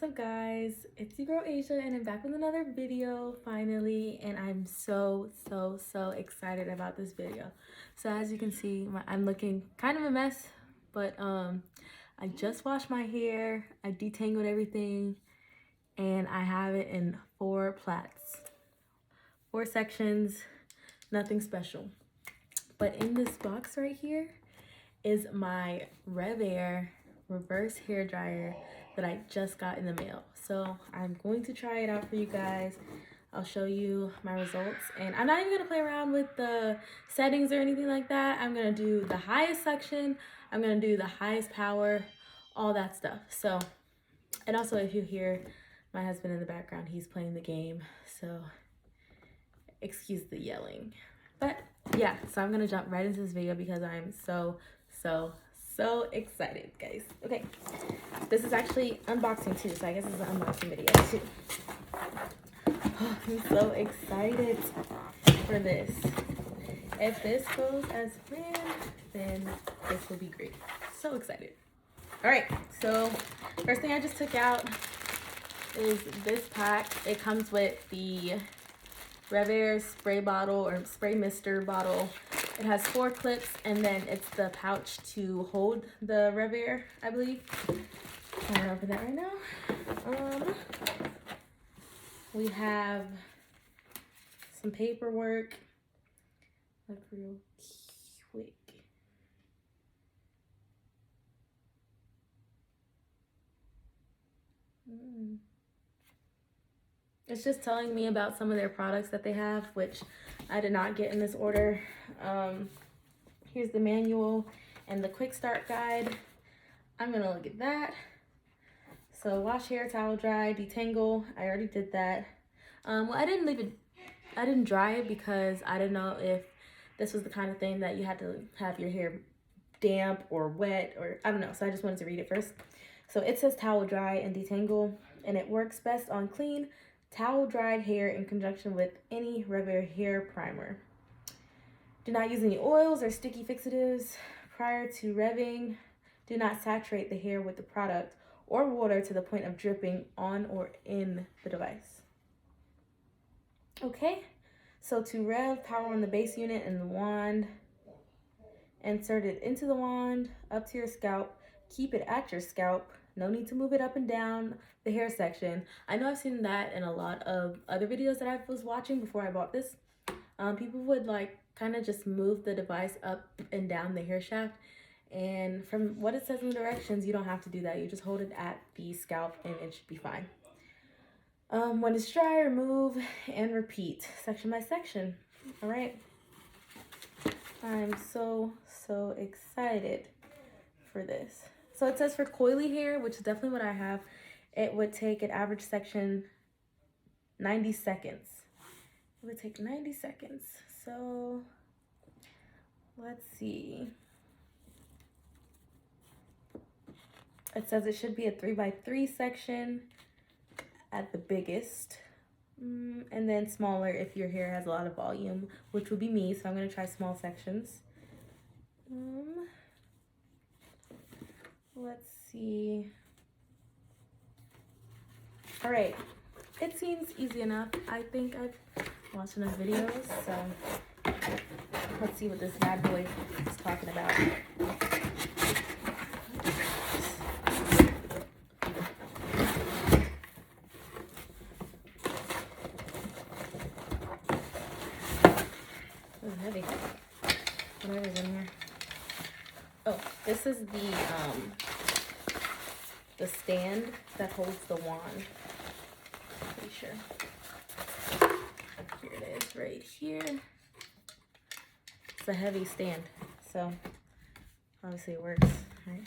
up guys, it's your girl Asia and I'm back with another video finally, and I'm so excited about this video. So as you can see, I'm looking kind of a mess, but I just washed my hair, I detangled everything, and I have it in 4 plaits, 4 sections, nothing special. But in this box right here is my REVAIR reverse hair dryer that I just got in the mail. So I'm going to try it out for you guys. I'll show you my results, and I'm not even gonna play around with the settings or anything like that. I'm gonna do the highest section, I'm gonna do the highest power, all that stuff. So, and also if you hear my husband in the background, he's playing the game, so excuse the yelling. But yeah, so I'm gonna jump right into this video because I'm so excited, guys. Okay, this is actually unboxing too, so I guess it's an unboxing video too. Oh, I'm so excited for this. If this goes as planned, then this will be great. So excited. All right, so first thing I just took out is this pack. It comes with the REVAIR spray bottle or spray mister bottle. It has 4 clips, and then it's the pouch to hold the REVAIR, I believe. I'm gonna open that right now. We have some paperwork, like real quick. It's just telling me about some of their products that they have, which I did not get in this order. Here's the manual and the quick start guide. I'm gonna look at that. So wash hair, towel dry, detangle. I already did that. Well, I didn't dry it because I didn't know if this was the kind of thing that you had to have your hair damp or wet, or I don't know. So I just wanted to read it first. So it says towel dry and detangle, and it works best on clean, towel dried hair in conjunction with any REVAIR hair primer. Do not use any oils or sticky fixatives prior to revving. Do not saturate the hair with the product or water to the point of dripping on or in the device. Okay, so to rev, power on the base unit and the wand. Insert it into the wand, up to your scalp. Keep it at your scalp. No need to move it up and down the hair section. I know I've seen that in a lot of other videos that I was watching before I bought this. People would like kind of just move the device up and down the hair shaft. And from what it says in the directions, you don't have to do that. You just hold it at the scalp and it should be fine. When it's dry, remove and repeat section by section. All right. I'm so excited for this. So it says for coily hair, which is definitely what I have, it would take an average section 90 seconds. It would take 90 seconds. So let's see. It says it should be a 3x3 section at the biggest, and then smaller if your hair has a lot of volume, which would be me. So I'm gonna try small sections. Let's see. All right, it seems easy enough. I think I've watched enough videos, so let's see what this bad boy is talking about. This is heavy. Whatever's in here. Oh, this is the stand that holds the wand. Pretty sure. Here it is, right here. It's a heavy stand, so obviously it works, right?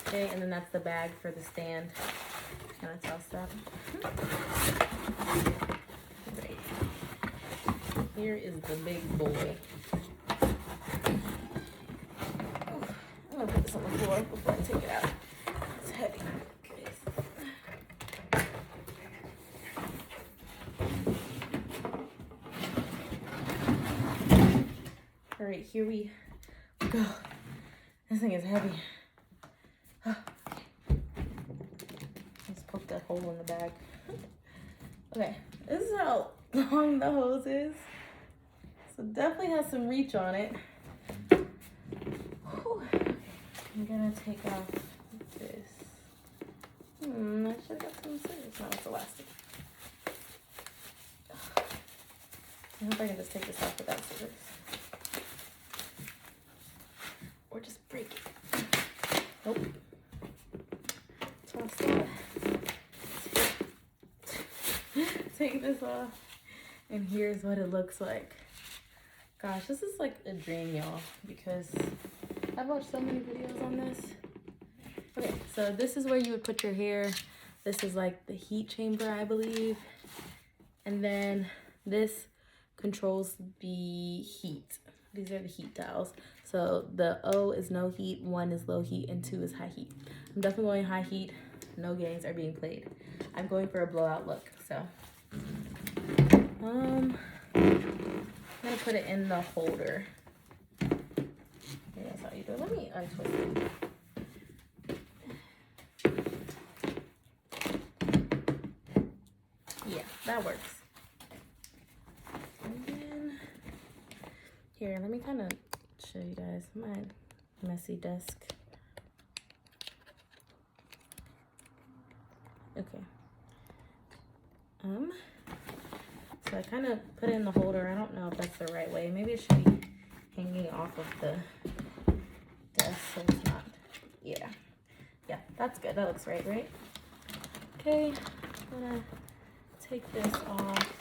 Okay, and then that's the bag for the stand. Kind of toss that. Right. Here is the big boy. I'm gonna put this on the floor before I take it out. It's heavy. All right, here we go. This thing is heavy. Let's poke the hole in the bag. Okay, this is how long the hose is. So definitely has some reach on it. Whew. Okay, I'm gonna take off this. I should have got some scissors. No, it's elastic. I hope I can just take this off without scissors. Or just break it. Nope. Toss that. Take this off. And here's what it looks like. Gosh, this is like a dream, y'all, because I've watched so many videos on this. Okay, so this is where you would put your hair. This is like the heat chamber, I believe. And then this controls the heat. These are the heat dials. So the O is no heat, 1 is low heat, and 2 is high heat. I'm definitely going high heat. No games are being played. I'm going for a blowout look, so. I'm gonna put it in the holder. Maybe that's how you do it. Let me untwist it. Yeah, that works. And then, here, let me kind of show you guys my messy desk. Okay. So I kind of put it in the holder. I don't know if that's the right way. Maybe it should be hanging off of the desk so it's not. Yeah. Yeah, that's good. That looks right, right? Okay, I'm gonna take this off.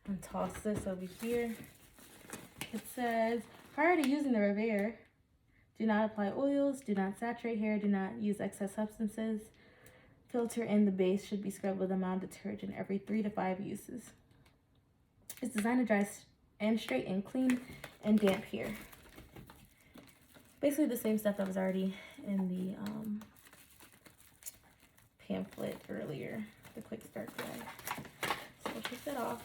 And toss this over here. It says, prior to using the REVAIR, do not apply oils, do not saturate hair, do not use excess substances. Filter in the base should be scrubbed with a mild detergent every 3 to 5 uses. It's designed to dry and straighten, clean, and damp hair. Basically the same stuff that was already in the pamphlet earlier, the quick start guide. So we'll take that off.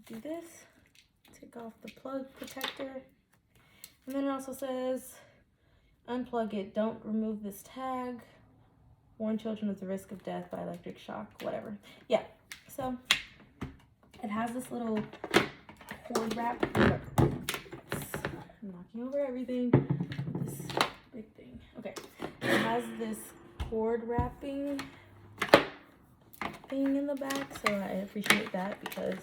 Do this, take off the plug protector. And then it also says, unplug it, don't remove this tag. Warn children of the risk of death by electric shock, whatever. Yeah, so it has this little cord wrap. I'm knocking over everything. This big thing. Okay, it has this cord wrapping thing in the back, so I appreciate that because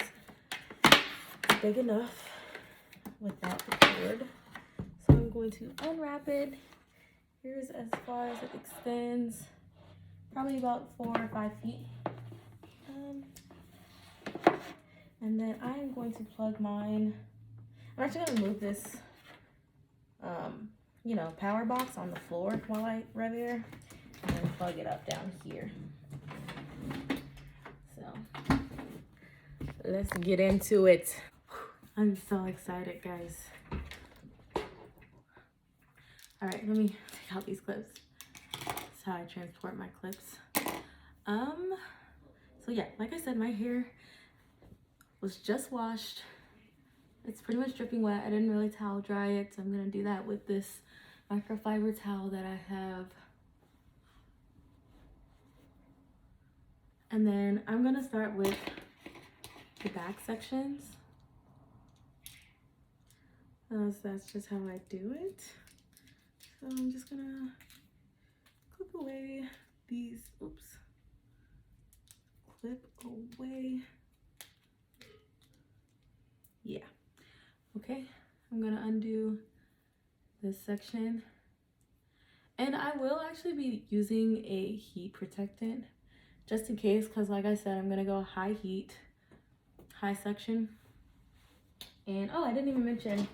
it's big enough without the cord. So I'm going to unwrap it. Here's as far as it extends. Probably about 4 or 5 feet. And then I'm going to plug mine. I'm actually going to move this, you know, power box on the floor while I REVAIR, and then plug it up down here. So let's get into it. I'm so excited, guys. All right, let me take out these clips. How I transport my clips. So yeah, like I said, my hair was just washed. It's pretty much dripping wet. I didn't really towel dry it, so I'm gonna do that with this microfiber towel that I have. And then I'm gonna start with the back sections. So that's just how I do it. So I'm just gonna clip away these, oops, clip away. Yeah, okay, I'm gonna undo this section. And I will actually be using a heat protectant just in case, because like I said, I'm gonna go high heat, high section. And oh, I didn't even mention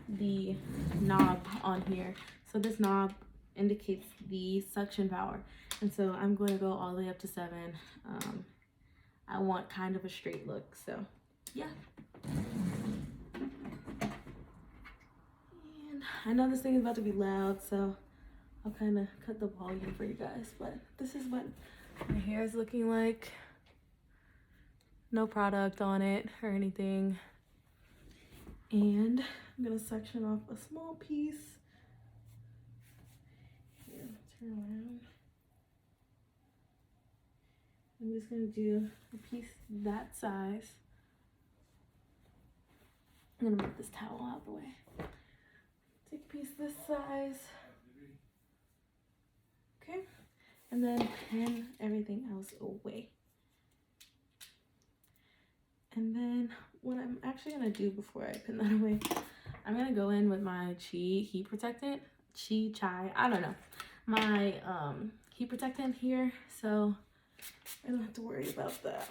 the knob on here. So this knob indicates the suction power, and so I'm going to go all the way up to 7. I want kind of a straight look, so yeah. And I know this thing is about to be loud, so I'll kind of cut the volume for you guys, but this is what My hair is looking like no product on it or anything. And I'm gonna section off a small piece. Here, turn around. I'm just gonna do a piece that size. I'm gonna move this towel out of the way. Take a piece this size. Okay, and then pin everything else away. And then what I'm actually gonna do before I pin that away, I'm gonna go in with my heat protectant, I don't know, my heat protectant here, so I don't have to worry about that.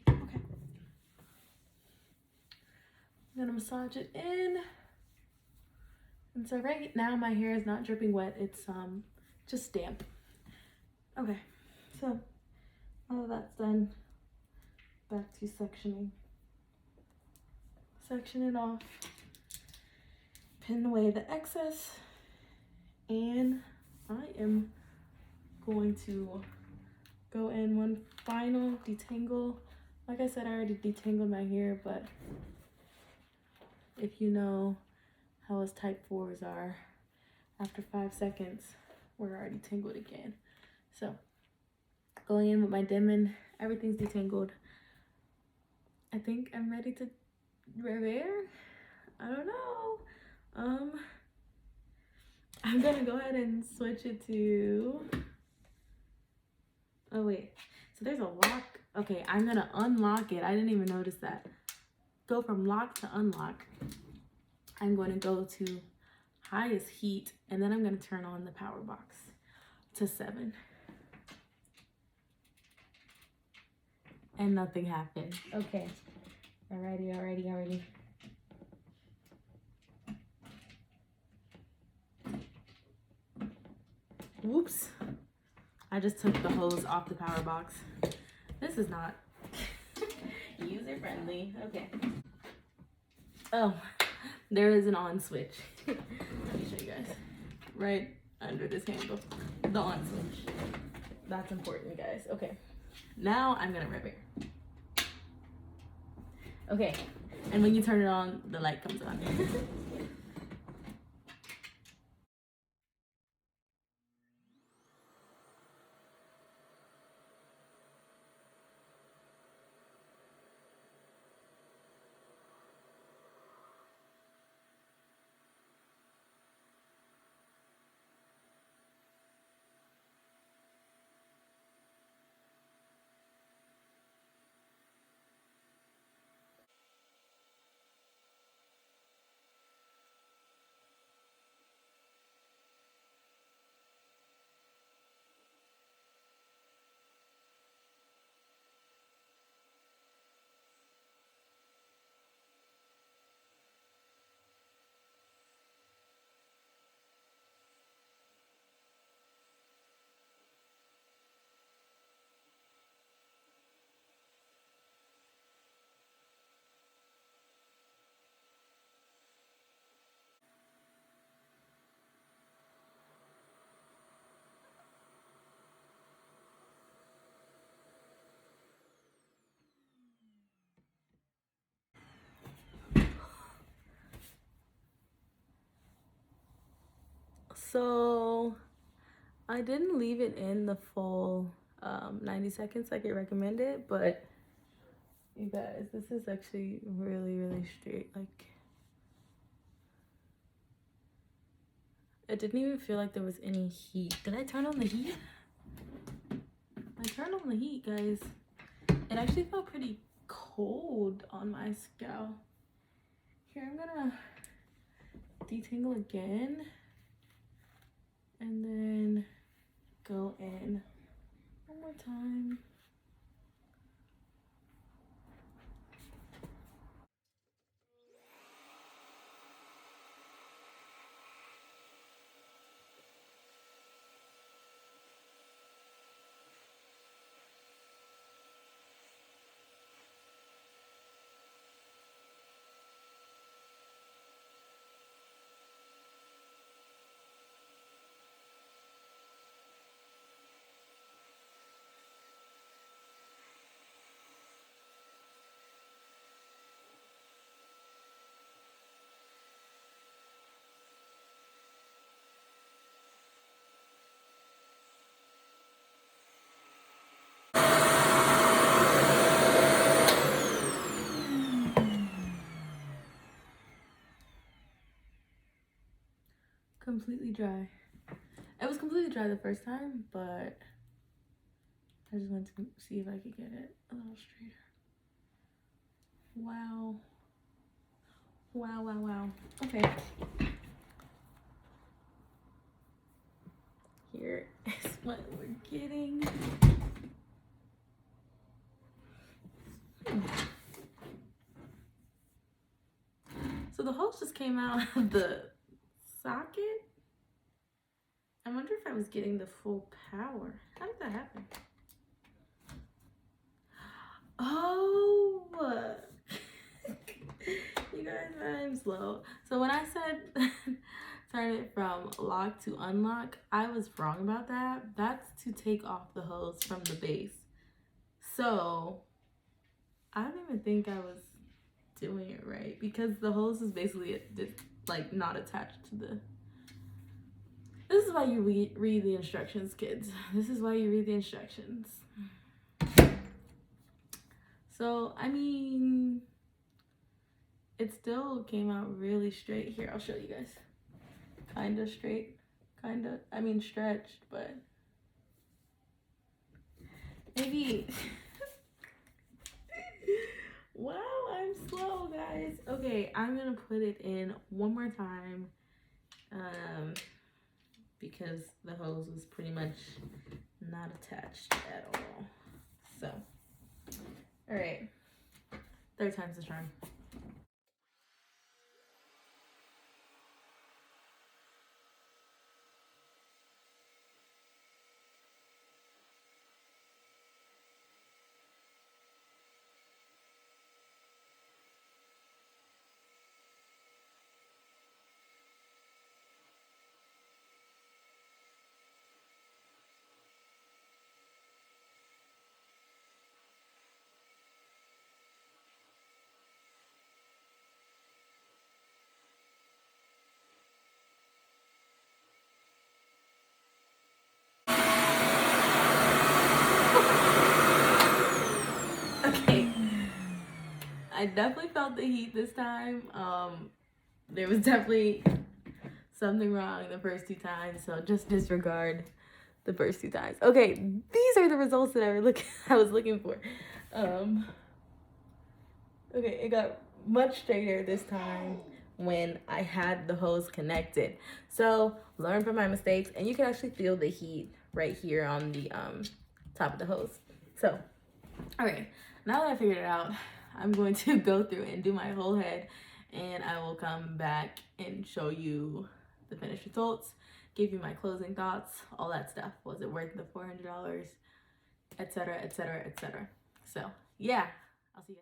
Okay, I'm gonna massage it in. And so right now my hair is not dripping wet, it's just damp. Okay, so all of that's done. Back to sectioning. Section it off, pin away the excess, and I am going to go in one final detangle. Like I said, I already detangled my hair, but if you know how us type 4s are, after 5 seconds, we're already tangled again. So going in with my Demon, everything's detangled. I think I'm ready to REVAIR. I don't know. I'm gonna go ahead and switch it to, oh wait, so there's a lock. Okay, I'm gonna unlock it. I didn't even notice that. Go from lock to unlock. I'm going to go to highest heat, and then I'm gonna turn on the power box to 7. And nothing happened. Okay, alrighty. Whoops. I just took the hose off the power box. This is not user friendly. Okay. Oh, there is an on switch. Let me show you guys. Right under this handle. The on switch. That's important, guys. Okay. Now I'm gonna REVAIR. Okay. And when you turn it on, the light comes on. So I didn't leave it in the full 90 seconds like it recommended, but you guys, this is actually really straight. Like, it didn't even feel like there was any heat. Did I turn on the heat? I turned on the heat, guys. It actually felt pretty cold on my scalp. Here, I'm gonna detangle again and then go in one more time. completely dry. It was completely dry the first time, but I just wanted to see if I could get it a little straighter. Wow. Wow, wow, wow. Okay. Here is what we're getting. So the hose just came out of the socket. I wonder if I was getting the full power. How did that happen? Oh, you guys, I'm slow. So when I said turn it from lock to unlock, I was wrong about that. That's to take off the hose from the base. So I don't even think I was doing it right because the hose is basically like not attached to the. This is why you read the instructions, kids. This is why you read the instructions. So, I mean, it still came out really straight. Here, I'll show you guys. Kind of straight. Kind of, I mean, stretched, but maybe. Wow, I'm slow, guys. Okay, I'm going to put it in one more time. Because the hose was pretty much not attached at all. So, all right, third time's the charm. Okay, I definitely felt the heat this time. There was definitely something wrong the first two times, so just disregard the first two times. Okay, these are the results that I was looking for. Okay, it got much straighter this time when I had the hose connected. So learn from my mistakes, and you can actually feel the heat right here on the top of the hose. So, all right, now that I figured it out, I'm going to go through and do my whole head, and I will come back and show you the finished results, give you my closing thoughts, all that stuff. Was it worth the $400, etc., etc., etc. So yeah, I'll see you guys.